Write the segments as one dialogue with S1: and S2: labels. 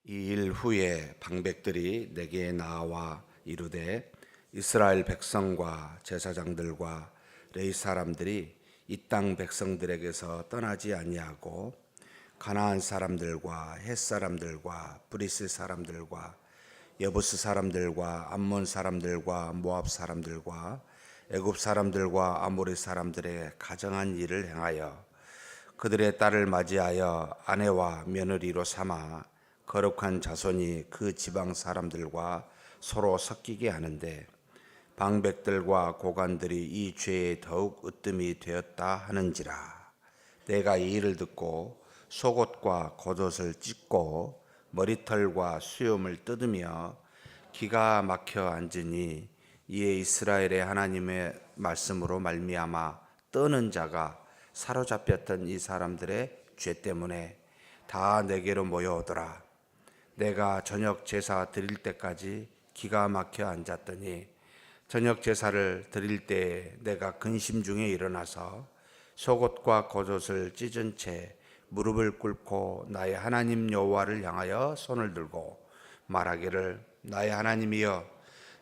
S1: 이 일 후에 방백들이 내게 나와 이르되 이스라엘 백성과 제사장들과 레위 사람들이 이 땅 백성들에게서 떠나지 아니하고 가나안 사람들과 헷 사람들과 브리스 사람들과 여부스 사람들과 암몬 사람들과 모압 사람들과 애굽 사람들과 아모리 사람들의 가정한 일을 행하여 그들의 딸을 맞이하여 아내와 며느리로 삼아 거룩한 자손이 그 지방 사람들과 서로 섞이게 하는데 방백들과 고관들이 이 죄에 더욱 으뜸이 되었다 하는지라. 내가 이 일을 듣고 속옷과 겉옷을 찢고 머리털과 수염을 뜯으며 기가 막혀 앉으니 이에 이스라엘의 하나님의 말씀으로 말미암아 떠는 자가 사로잡혔던 이 사람들의 죄 때문에 다 내게로 모여오더라. 내가 저녁 제사 드릴 때까지 기가 막혀 앉았더니 저녁 제사를 드릴 때에 내가 근심 중에 일어나서 속옷과 겉옷을 찢은 채 무릎을 꿇고 나의 하나님 여호와를 향하여 손을 들고 말하기를 나의 하나님이여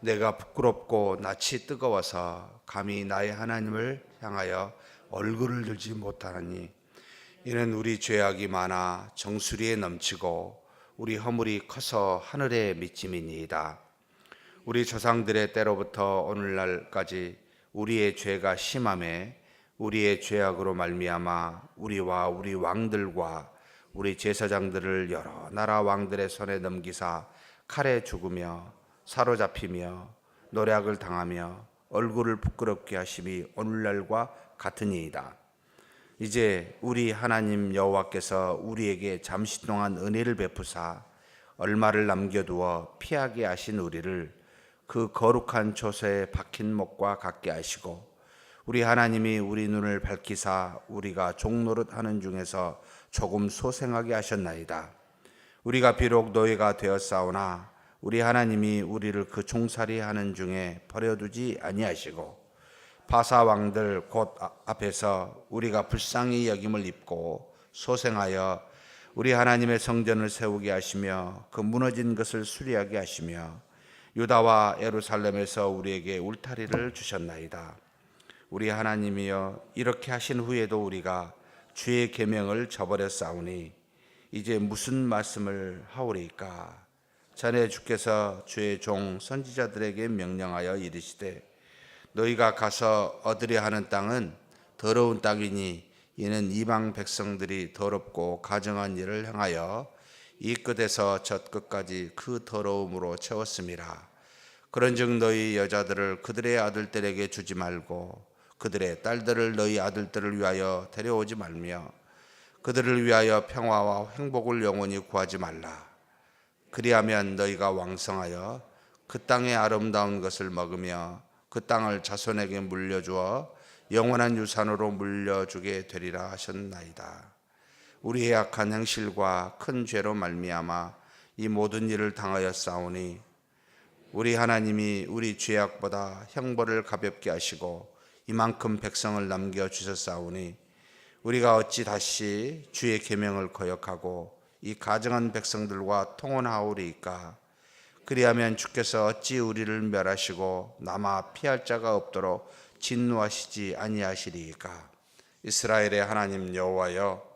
S1: 내가 부끄럽고 낯이 뜨거워서 감히 나의 하나님을 향하여 얼굴을 들지 못하느니 이는 우리 죄악이 많아 정수리에 넘치고 우리 허물이 커서 하늘에 미침이니이다. 우리 조상들의 때로부터 오늘날까지 우리의 죄가 심함에 우리의 죄악으로 말미암아 우리와 우리 왕들과 우리 제사장들을 여러 나라 왕들의 손에 넘기사 칼에 죽으며 사로잡히며 노략을 당하며 얼굴을 부끄럽게 하심이 오늘날과 같으니이다. 이제 우리 하나님 여호와께서 우리에게 잠시 동안 은혜를 베푸사 얼마를 남겨두어 피하게 하신 우리를 그 거룩한 조서에 박힌 목과 같게 하시고 우리 하나님이 우리 눈을 밝히사 우리가 종노릇하는 중에서 조금 소생하게 하셨나이다. 우리가 비록 노예가 되었사오나 우리 하나님이 우리를 그 종살이 하는 중에 버려두지 아니하시고 바사 왕들 곧 앞에서 우리가 불쌍히 여김을 입고 소생하여 우리 하나님의 성전을 세우게 하시며 그 무너진 것을 수리하게 하시며 유다와 예루살렘에서 우리에게 울타리를 주셨나이다. 우리 하나님이여 이렇게 하신 후에도 우리가 주의 계명을 저버렸사오니 이제 무슨 말씀을 하오리까? 전에 주께서 주의 종 선지자들에게 명령하여 이르시되 너희가 가서 얻으려 하는 땅은 더러운 땅이니 이는 이방 백성들이 더럽고 가증한 일을 행하여 이 끝에서 저 끝까지 그 더러움으로 채웠음이라. 그런즉 너희 여자들을 그들의 아들들에게 주지 말고 그들의 딸들을 너희 아들들을 위하여 데려오지 말며 그들을 위하여 평화와 행복을 영원히 구하지 말라. 그리하면 너희가 왕성하여 그 땅의 아름다운 것을 먹으며 그 땅을 자손에게 물려주어 영원한 유산으로 물려주게 되리라 하셨나이다. 우리의 악한 행실과 큰 죄로 말미암아 이 모든 일을 당하였사오니 우리 하나님이 우리 죄악보다 형벌을 가볍게 하시고 이만큼 백성을 남겨주셨사오니 우리가 어찌 다시 주의 계명을 거역하고 이 가증한 백성들과 통혼하오리이까? 그리하면 주께서 어찌 우리를 멸하시고 남아 피할 자가 없도록 진노하시지 아니하시리이까? 이스라엘의 하나님 여호와여,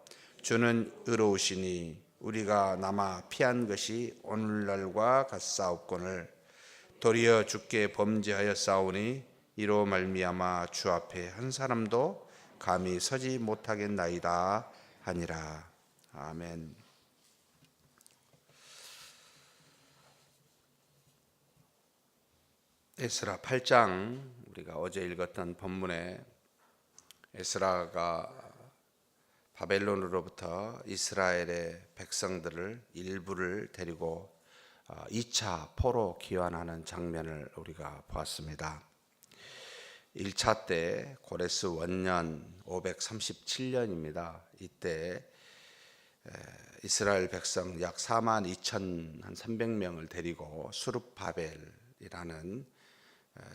S1: 주는 의로우시니 우리가 남아 피한 것이 오늘날과 같사옵거늘 도리어 주께 범죄하였사오니 이로 말미암아 주 앞에 한 사람도 감히 서지 못하겠나이다 하니라. 아멘. 에스라 8장, 우리가 어제 읽었던 본문에 에스라가 바벨론으로부터 이스라엘의 백성들을 일부를 데리고 2차 포로 귀환하는 장면을 우리가 보았습니다. 1차 때 고레스 원년 537년입니다. 이때 이스라엘 백성 약 42,300명을 데리고 수룹바벨이라는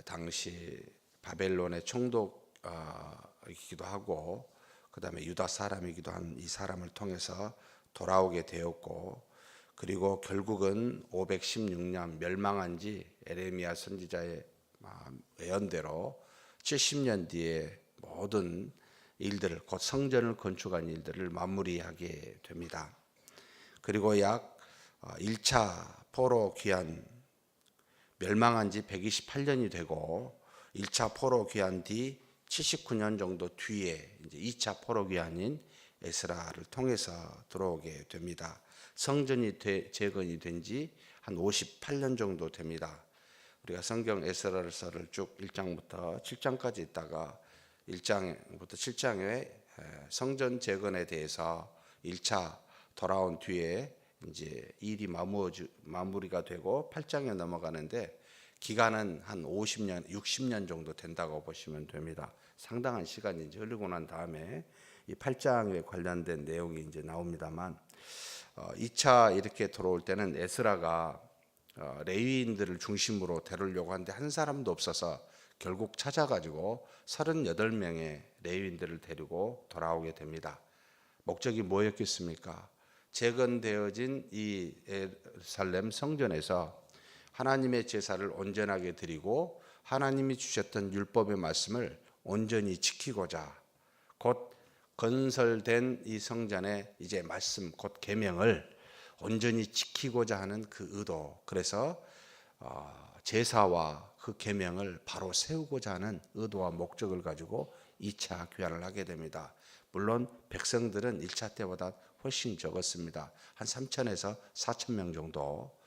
S1: 당시 바벨론의 총독이기도 하고 그 다음에 유다 사람이기도 한 이 사람을 통해서 돌아오게 되었고 그리고 결국은 516년 멸망한 지 에레미야 선지자의 예언대로 70년 뒤에 모든 일들을, 곧 성전을 건축한 일들을 마무리하게 됩니다. 그리고 약 1차 포로 귀환, 멸망한 지 128년이 되고 1차 포로 귀환 뒤 79년 정도 뒤에 이제 2차 포로 귀환인 에스라를 통해서 들어오게 됩니다. 성전이 재건이 된 지 한 58년 정도 됩니다. 우리가 성경 에스라서를 쭉 1장부터 7장까지 있다가 1장부터 7장에 성전 재건에 대해서 1차 돌아온 뒤에 이제 일이 마무리가 되고 8장에 넘어가는데 기간은 한 50년, 60년 정도 된다고 보시면 됩니다. 상당한 시간이 이제 흐르고 난 다음에 이 8장에 관련된 내용이 이제 나옵니다만 2차 이렇게 들어올 때는 에스라가 레위인들을 중심으로 데리려고 하는데 한 사람도 없어서 결국 찾아가지고 38명의 레위인들을 데리고 돌아오게 됩니다. 목적이 뭐였겠습니까? 재건되어진 이 예루살렘 성전에서 하나님의 제사를 온전하게 드리고 하나님이 주셨던 율법의 말씀을 온전히 지키고자, 곧 건설된 이 성전의 이제 말씀, 곧 계명을 온전히 지키고자 하는 그 의도, 그래서 제사와 그 계명을 바로 세우고자 하는 의도와 목적을 가지고 2차 귀환을 하게 됩니다. 물론 백성들은 1차 때보다 훨씬 적었습니다. 한 3천에서 4천 명 정도.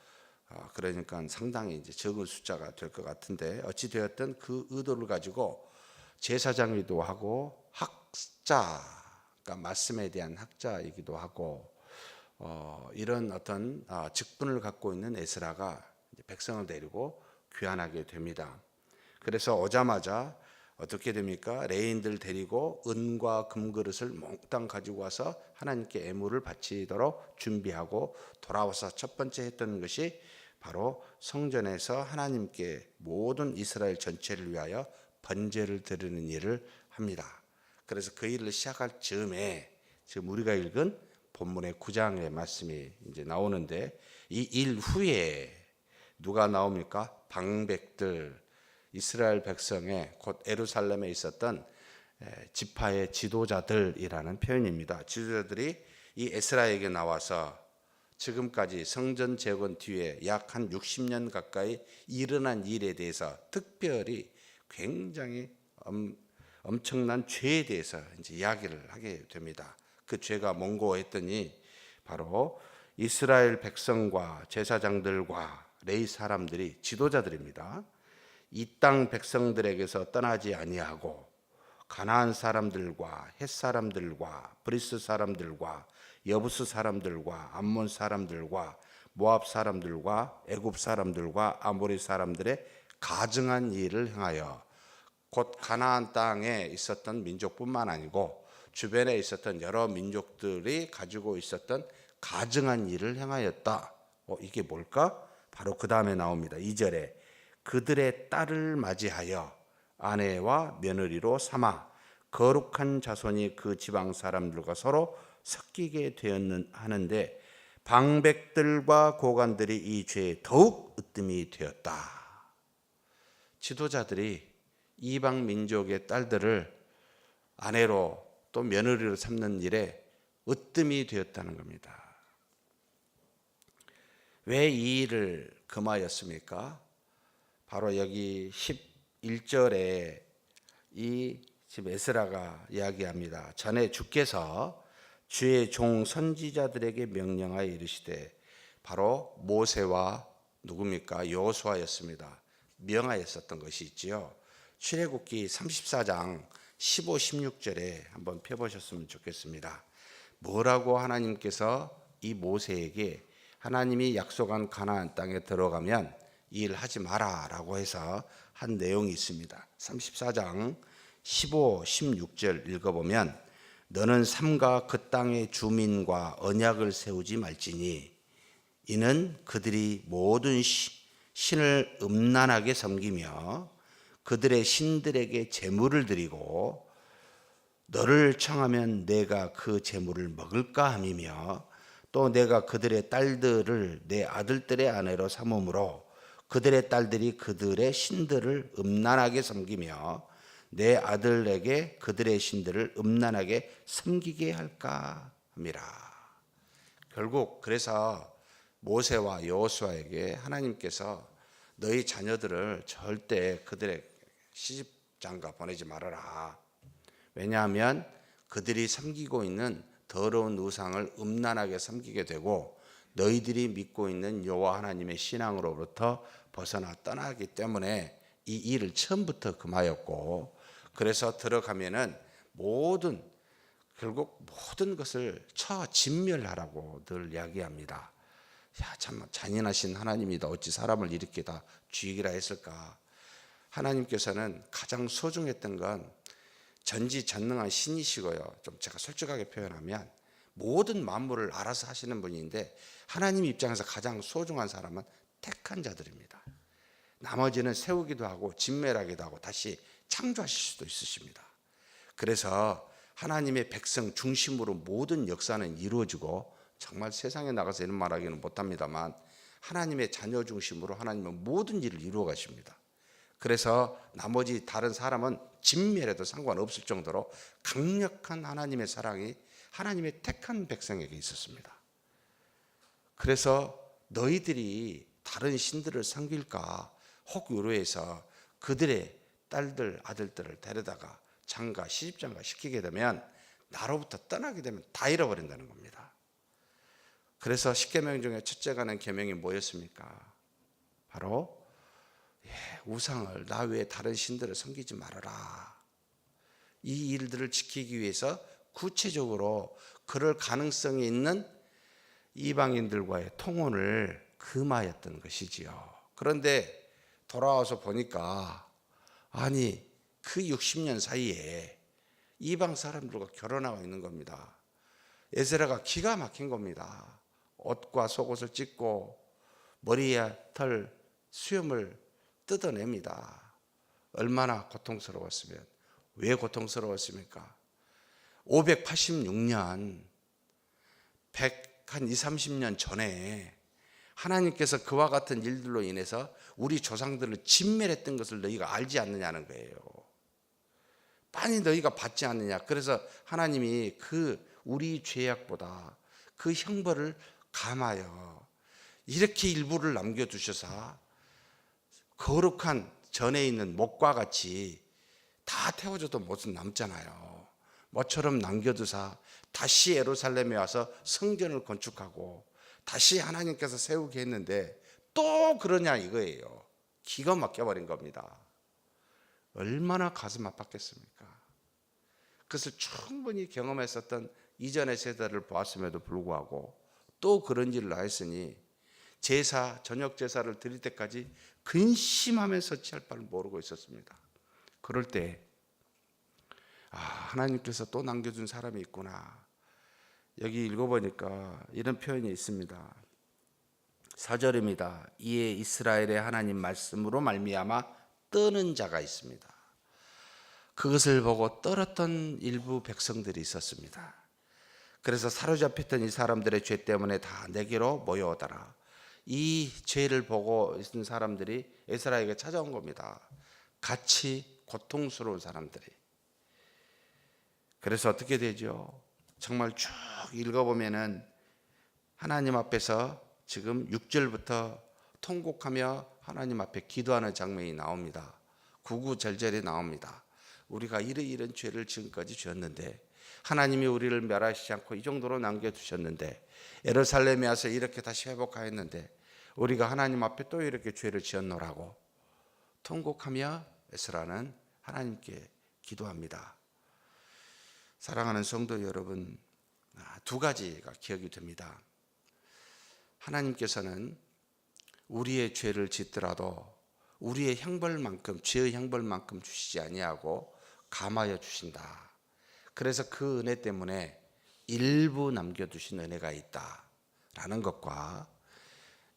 S1: 그러니까 상당히 이제 적은 숫자가 될 것 같은데, 어찌 되었든 그 의도를 가지고 제사장이기도 하고 학자, 그러니까 말씀에 대한 학자이기도 하고 이런 어떤 직분을 갖고 있는 에스라가 백성을 데리고 귀환하게 됩니다. 그래서 오자마자 어떻게 됩니까? 레위인들 데리고 은과 금그릇을 몽땅 가지고 와서 하나님께 예물을 바치도록 준비하고 돌아와서 첫 번째 했던 것이 바로 성전에서 하나님께 모든 이스라엘 전체를 위하여 번제를 드리는 일을 합니다. 그래서 그 일을 시작할 즈음에 지금 우리가 읽은 본문의 9장의 말씀이 이제 나오는데, 이 일 후에 누가 나옵니까? 방백들, 이스라엘 백성의, 곧 예루살렘에 있었던 지파의 지도자들이라는 표현입니다. 지도자들이 이 에스라에게 나와서 지금까지 성전 재건 뒤에 약 한 60년 가까이 일어난 일에 대해서, 특별히 굉장히 엄청난 죄에 대해서 이제 이야기를 하게 됩니다. 그 죄가 뭔고 했더니 바로 이스라엘 백성과 제사장들과 레위 사람들이, 지도자들입니다, 이 땅 백성들에게서 떠나지 아니하고 가나안 사람들과 헷 사람들과 브리스 사람들과 여부스 사람들과 암몬 사람들과 모압 사람들과 애굽 사람들과 아모리 사람들의 가증한 일을 행하여, 곧 가나안 땅에 있었던 민족뿐만 아니고 주변에 있었던 여러 민족들이 가지고 있었던 가증한 일을 행하였다. 이게 뭘까? 바로 그 다음에 나옵니다. 2절에 그들의 딸을 맞이하여 아내와 며느리로 삼아 거룩한 자손이 그 지방 사람들과 서로 섞이게 하는데 방백들과 고관들이 이 죄에 더욱 으뜸이 되었다. 지도자들이 이방 민족의 딸들을 아내로 또 며느리로 삼는 일에 으뜸이 되었다는 겁니다. 왜 이 일을 금하였습니까? 바로 여기 11절에 이 지금 에스라가 이야기합니다. 전에 주께서 주의 종 선지자들에게 명령하여 이르시되, 바로 모세와 누굽니까? 여호수아였습니다. 명하였었던 것이 있지요. 출애굽기 34장 15, 16절에 한번 펴보셨으면 좋겠습니다. 뭐라고 하나님께서 이 모세에게, 하나님이 약속한 가나안 땅에 들어가면 이 일 하지 마라 라고 해서 한 내용이 있습니다. 34장 15, 16절 읽어보면, 너는 삼가 그 땅의 주민과 언약을 세우지 말지니 이는 그들이 모든 신을 음란하게 섬기며 그들의 신들에게 제물을 드리고 너를 청하면 내가 그 제물을 먹을까 함이며 또 내가 그들의 딸들을 내 아들들의 아내로 삼음으로 그들의 딸들이 그들의 신들을 음란하게 섬기며 내 아들에게 그들의 신들을 음란하게 섬기게 할까 함이라. 결국 그래서 모세와 여호수아에게 하나님께서 너희 자녀들을 절대 그들의 시집장가 보내지 말아라. 왜냐하면 그들이 섬기고 있는 더러운 우상을 음란하게 섬기게 되고 너희들이 믿고 있는 여호와 하나님의 신앙으로부터 벗어나 떠나기 때문에 이 일을 처음부터 금하였고, 그래서 들어가면은 결국 모든 것을 진멸하라고 늘 이야기합니다. 야, 참 잔인하신 하나님이다. 어찌 사람을 이렇게 다 죽이라 했을까? 하나님께서는 가장 소중했던 건 전지전능한 신이시고요. 좀 제가 솔직하게 표현하면 모든 만물을 알아서 하시는 분인데 하나님 입장에서 가장 소중한 사람은 택한 자들입니다. 나머지는 세우기도 하고 진멸하기도 하고 다시 창조하실 수도 있으십니다. 그래서 하나님의 백성 중심으로 모든 역사는 이루어지고, 정말 세상에 나가서 이런 말하기는 못합니다만 하나님의 자녀 중심으로 하나님은 모든 일을 이루어 가십니다. 그래서 나머지 다른 사람은 진멸해도 상관없을 정도로 강력한 하나님의 사랑이 하나님의 택한 백성에게 있었습니다. 그래서 너희들이 다른 신들을 섬길까 혹 유로해서 그들의 딸들 아들들을 데려다가 시집장가 시키게 되면 나로부터 떠나게 되면 다 잃어버린다는 겁니다. 그래서 10계명 중에 첫째가 낸 계명이 뭐였습니까? 바로 우상을, 나 외에 다른 신들을 섬기지 말아라. 이 일들을 지키기 위해서 구체적으로 그럴 가능성이 있는 이방인들과의 통혼을 금하였던 것이지요. 그런데 돌아와서 보니까 그 60년 사이에 이방 사람들과 결혼하고 있는 겁니다. 에스라가 기가 막힌 겁니다. 옷과 속옷을 찢고 머리에 털 수염을 뜯어냅니다. 얼마나 고통스러웠으면. 왜 고통스러웠습니까? 586년 한 20, 30년 전에 하나님께서 그와 같은 일들로 인해서 우리 조상들을 진멸했던 것을 너희가 알지 않느냐는 거예요. 빤히 너희가 받지 않느냐. 그래서 하나님이 우리 죄악보다 그 형벌을 감하여 이렇게 일부를 남겨두셔서 거룩한 전에 있는 목과 같이 다 태워줘도 못은 남잖아요. 모처럼 남겨두사 다시 예루살렘에 와서 성전을 건축하고 다시 하나님께서 세우게 했는데 또 그러냐 이거예요. 기가 막혀버린 겁니다. 얼마나 가슴 아팠겠습니까? 그것을 충분히 경험했었던 이전의 세대를 보았음에도 불구하고 또 그런 일을 하였으니 저녁 제사를 드릴 때까지 근심하면서 취할 바를 모르고 있었습니다. 그럴 때 하나님께서 또 남겨준 사람이 있구나. 여기 읽어보니까 이런 표현이 있습니다. 4절입니다. 이에 이스라엘의 하나님 말씀으로 말미암아 떠는 자가 있습니다. 그것을 보고 떨었던 일부 백성들이 있었습니다. 그래서 사로잡혔던 이 사람들의 죄 때문에 다 내게로 모여오더라. 이 죄를 보고 있는 사람들이 에스라에게 찾아온 겁니다. 같이 고통스러운 사람들이. 그래서 어떻게 되죠? 정말 쭉 읽어보면은 하나님 앞에서 지금 6절부터 통곡하며 하나님 앞에 기도하는 장면이 나옵니다. 구구절절이 나옵니다. 우리가 이런 죄를 지금까지 지었는데 하나님이 우리를 멸하시지 않고 이 정도로 남겨두셨는데, 예루살렘에 와서 이렇게 다시 회복하였는데 우리가 하나님 앞에 또 이렇게 죄를 지었노라고 통곡하며 에스라는 하나님께 기도합니다. 사랑하는 성도 여러분, 두 가지가 기억이 됩니다. 하나님께서는 우리의 죄를 짓더라도 우리의 형벌만큼, 죄의 형벌만큼 주시지 아니하고 감하여 주신다. 그래서 그 은혜 때문에 일부 남겨두신 은혜가 있다라는 것과,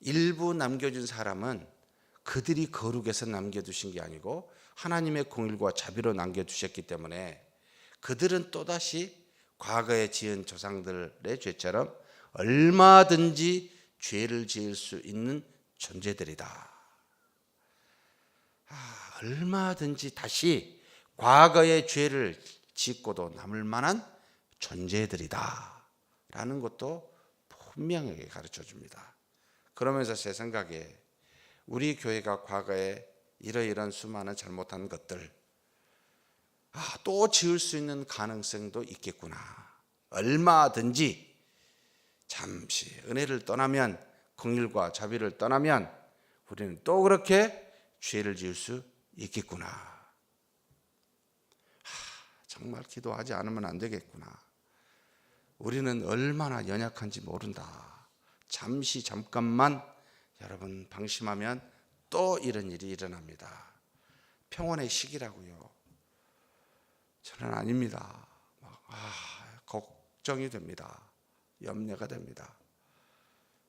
S1: 일부 남겨준 사람은 그들이 거룩해서 남겨두신 게 아니고 하나님의 공일과 자비로 남겨두셨기 때문에 그들은 또다시 과거에 지은 조상들의 죄처럼 얼마든지 죄를 지을 수 있는 존재들이다. 얼마든지 다시 과거의 죄를 짓고도 남을 만한 존재들이다 라는 것도 분명하게 가르쳐 줍니다. 그러면서 제 생각에 우리 교회가 과거에 이러이러한 수많은 잘못한 것들 또 지을 수 있는 가능성도 있겠구나. 얼마든지 잠시 은혜를 떠나면, 긍휼과 자비를 떠나면 우리는 또 그렇게 죄를 지을 수 있겠구나. 정말 기도하지 않으면 안 되겠구나. 우리는 얼마나 연약한지 모른다. 잠깐만 여러분 방심하면 또 이런 일이 일어납니다. 평온의 시기라고요. 저는 아닙니다. 걱정이 됩니다. 염려가 됩니다.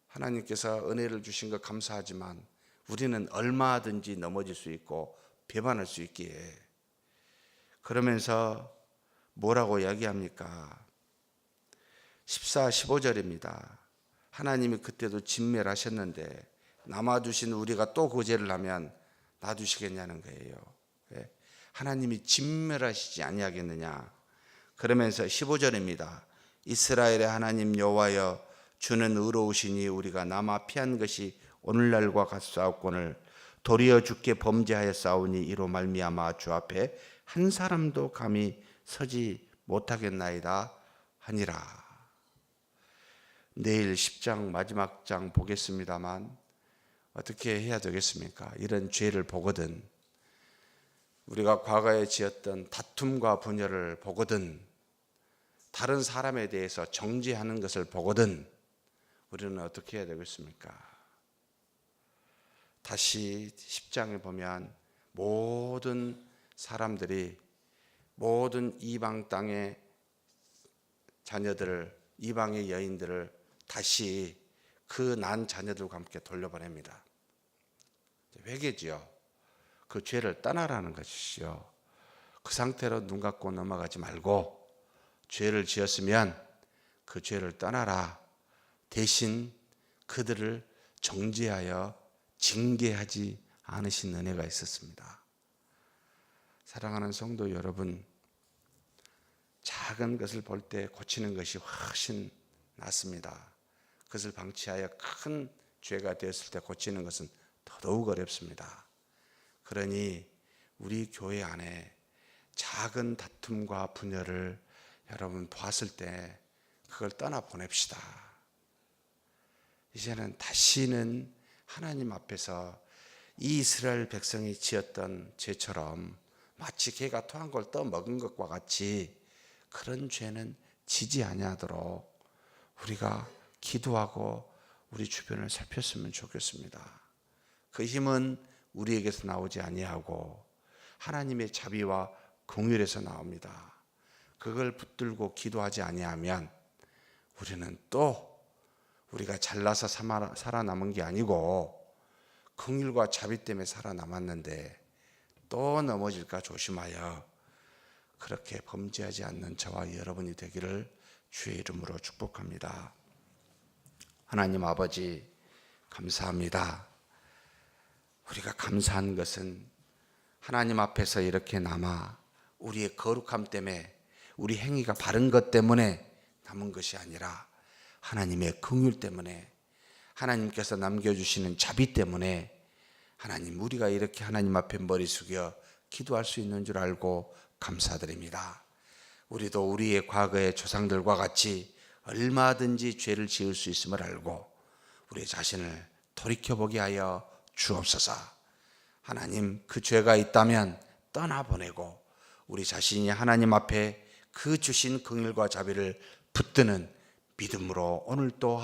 S1: 하나님께서 은혜를 주신 것 감사하지만 우리는 얼마든지 넘어질 수 있고 배반할 수 있기에, 그러면서 뭐라고 이야기합니까? 14, 15절입니다. 하나님이 그때도 진멸하셨는데 남아두신 우리가 또 그 죄를 하면 놔두시겠냐는 거예요. 하나님이 진멸하시지 아니하겠느냐. 그러면서 15절입니다. 이스라엘의 하나님 여호와여, 주는 의로우시니 우리가 남아 피한 것이 오늘날과 같사옵거늘 도리어 주께 범죄하였사오니 이로 말미암아 주 앞에 한 사람도 감히 서지 못하겠나이다 하니라. 내일 10장 마지막 장 보겠습니다만 어떻게 해야 되겠습니까? 이런 죄를 보거든, 우리가 과거에 지었던 다툼과 분열을 보거든, 다른 사람에 대해서 정죄하는 것을 보거든 우리는 어떻게 해야 되겠습니까? 다시 10장에 보면 모든 사람들이, 모든 이방 땅의 자녀들을, 이방의 여인들을 다시 그 난 자녀들과 함께 돌려보냅니다. 회개지요. 그 죄를 떠나라는 것이죠. 그 상태로 눈 감고 넘어가지 말고 죄를 지었으면 그 죄를 떠나라. 대신 그들을 정죄하여 징계하지 않으신 은혜가 있었습니다. 사랑하는 성도 여러분, 작은 것을 볼 때 고치는 것이 훨씬 낫습니다. 그것을 방치하여 큰 죄가 되었을 때 고치는 것은 더더욱 어렵습니다. 그러니 우리 교회 안에 작은 다툼과 분열을 여러분 보았을 때 그걸 떠나보냅시다. 이제는 다시는 하나님 앞에서 이 이스라엘 백성이 지었던 죄처럼 마치 개가 토한 걸 떠먹은 것과 같이 그런 죄는 지지 아니하도록 우리가 기도하고 우리 주변을 살폈으면 좋겠습니다. 그 힘은 우리에게서 나오지 아니하고 하나님의 자비와 긍휼에서 나옵니다. 그걸 붙들고 기도하지 아니하면 우리는 또 우리가 잘나서 살아남은 게 아니고 긍휼과 자비 때문에 살아남았는데 또 넘어질까 조심하여 그렇게 범죄하지 않는 저와 여러분이 되기를 주의 이름으로 축복합니다. 하나님 아버지, 감사합니다. 우리가 감사한 것은 하나님 앞에서 이렇게 남아 우리의 거룩함 때문에, 우리 행위가 바른 것 때문에 남은 것이 아니라 하나님의 긍휼 때문에, 하나님께서 남겨주시는 자비 때문에 하나님, 우리가 이렇게 하나님 앞에 머리 숙여 기도할 수 있는 줄 알고 감사드립니다. 우리도 우리의 과거의 조상들과 같이 얼마든지 죄를 지을 수 있음을 알고 우리 자신을 돌이켜보게 하여 주옵소서. 하나님, 그 죄가 있다면 떠나보내고 우리 자신이 하나님 앞에 그 주신 긍휼과 자비를 붙드는 믿음으로 오늘 또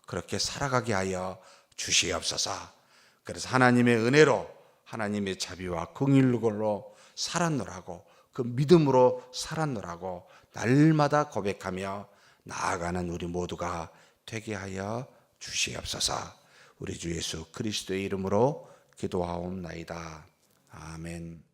S1: 그렇게 살아가게 하여 주시옵소서. 그래서 하나님의 은혜로, 하나님의 자비와 긍휼로 살았노라고, 그 믿음으로 살았노라고 날마다 고백하며 나아가는 우리 모두가 되게 하여 주시옵소서. 우리 주 예수 그리스도의 이름으로 기도하옵나이다. 아멘.